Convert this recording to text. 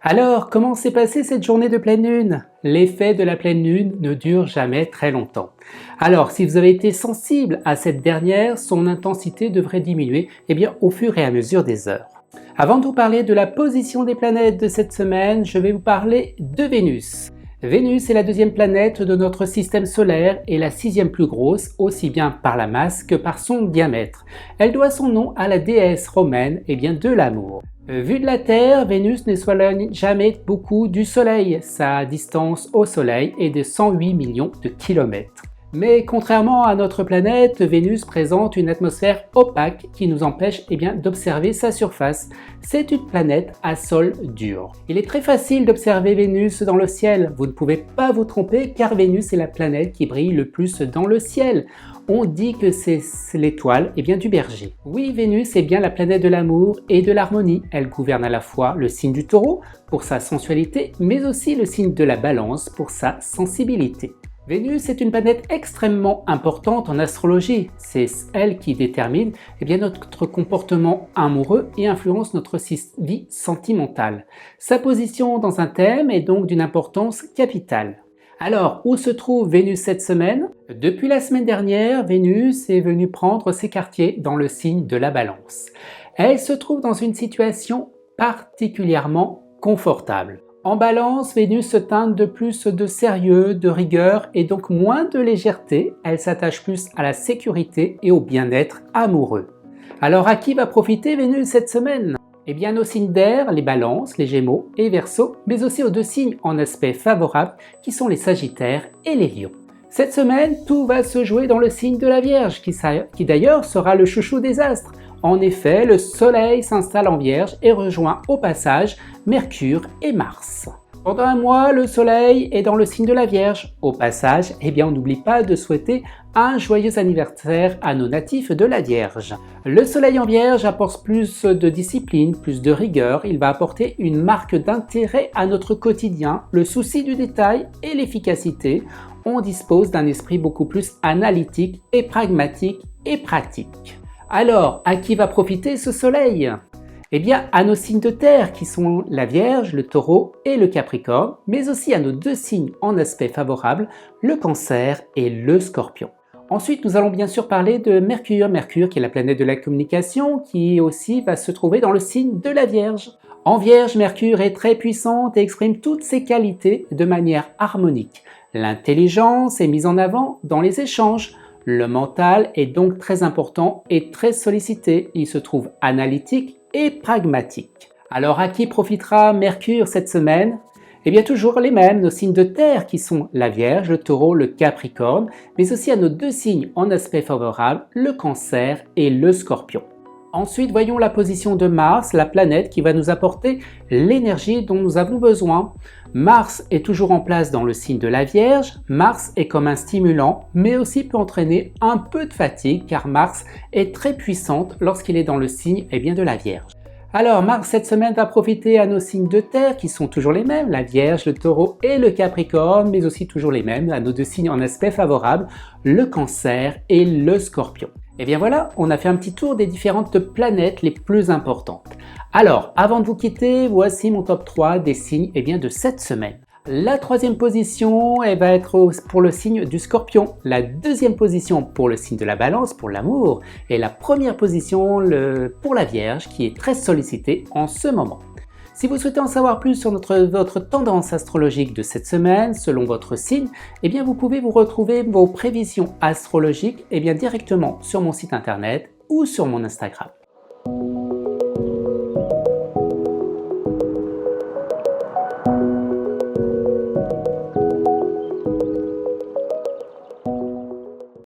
Alors, comment s'est passée cette journée de pleine lune? L'effet de la pleine lune ne dure jamais très longtemps. Alors, si vous avez été sensible à cette dernière, son intensité devrait diminuer au fur et à mesure des heures. Avant de vous parler de la position des planètes de cette semaine, je vais vous parler de Vénus. Vénus est la deuxième planète de notre système solaire et la sixième plus grosse, aussi bien par la masse que par son diamètre. Elle doit son nom à la déesse romaine de l'amour. Vue de la Terre, Vénus ne s'éloigne jamais beaucoup du Soleil. Sa distance au Soleil est de 108 millions de kilomètres. Mais contrairement à notre planète, Vénus présente une atmosphère opaque qui nous empêche d'observer sa surface. C'est une planète à sol dur. Il est très facile d'observer Vénus dans le ciel. Vous ne pouvez pas vous tromper car Vénus est la planète qui brille le plus dans le ciel. On dit que c'est l'étoile du Berger. Oui, Vénus est bien la planète de l'amour et de l'harmonie. Elle gouverne à la fois le signe du Taureau pour sa sensualité, mais aussi le signe de la Balance pour sa sensibilité. Vénus est une planète extrêmement importante en astrologie. C'est elle qui détermine notre comportement amoureux et influence notre vie sentimentale. Sa position dans un thème est donc d'une importance capitale. Alors, où se trouve Vénus cette semaine? Depuis la semaine dernière, Vénus est venue prendre ses quartiers dans le signe de la Balance. Elle se trouve dans une situation particulièrement confortable. En Balance, Vénus se teinte de plus de sérieux, de rigueur et donc moins de légèreté. Elle s'attache plus à la sécurité et au bien-être amoureux. Alors à qui va profiter Vénus cette semaine? Aux signes d'air, les Balances, les Gémeaux et Verseaux, mais aussi aux deux signes en aspect favorable qui sont les Sagittaires et les Lions. Cette semaine, tout va se jouer dans le signe de la Vierge, qui d'ailleurs sera le chouchou des astres. En effet, le Soleil s'installe en Vierge et rejoint au passage Mercure et Mars. Pendant un mois, le Soleil est dans le signe de la Vierge. Au passage, on n'oublie pas de souhaiter un joyeux anniversaire à nos natifs de la Vierge. Le Soleil en Vierge apporte plus de discipline, plus de rigueur. Il va apporter une marque d'intérêt à notre quotidien, le souci du détail et l'efficacité. On dispose d'un esprit beaucoup plus analytique et pragmatique et pratique. Alors, à qui va profiter ce Soleil? À nos signes de terre qui sont la Vierge, le Taureau et le Capricorne, mais aussi à nos deux signes en aspect favorable, le Cancer et le Scorpion. Ensuite, nous allons bien sûr parler de Mercure. Mercure qui est la planète de la communication, qui aussi va se trouver dans le signe de la Vierge. En Vierge, Mercure est très puissante et exprime toutes ses qualités de manière harmonique. L'intelligence est mise en avant dans les échanges. Le mental est donc très important et très sollicité. Il se trouve analytique et pragmatique. Alors à qui profitera Mercure cette semaine? Toujours les mêmes, nos signes de terre qui sont la Vierge, le Taureau, le Capricorne, mais aussi à nos deux signes en aspect favorable, le Cancer et le Scorpion. Ensuite, voyons la position de Mars, la planète qui va nous apporter l'énergie dont nous avons besoin. Mars est toujours en place dans le signe de la Vierge. Mars est comme un stimulant, mais aussi peut entraîner un peu de fatigue car Mars est très puissante lorsqu'il est dans le signe de la Vierge. Alors Mars cette semaine va profiter à nos signes de terre qui sont toujours les mêmes, la Vierge, le Taureau et le Capricorne, mais aussi toujours les mêmes à nos deux signes en aspect favorable, le Cancer et le Scorpion. Voilà, on a fait un petit tour des différentes planètes les plus importantes. Alors, avant de vous quitter, voici mon top 3 des signes de cette semaine. La troisième position va être pour le signe du Scorpion, la deuxième position pour le signe de la Balance, pour l'amour, et la première position pour la Vierge qui est très sollicitée en ce moment. Si vous souhaitez en savoir plus sur votre tendance astrologique de cette semaine, selon votre signe, vous pouvez vous retrouver vos prévisions astrologiques directement sur mon site internet ou sur mon Instagram.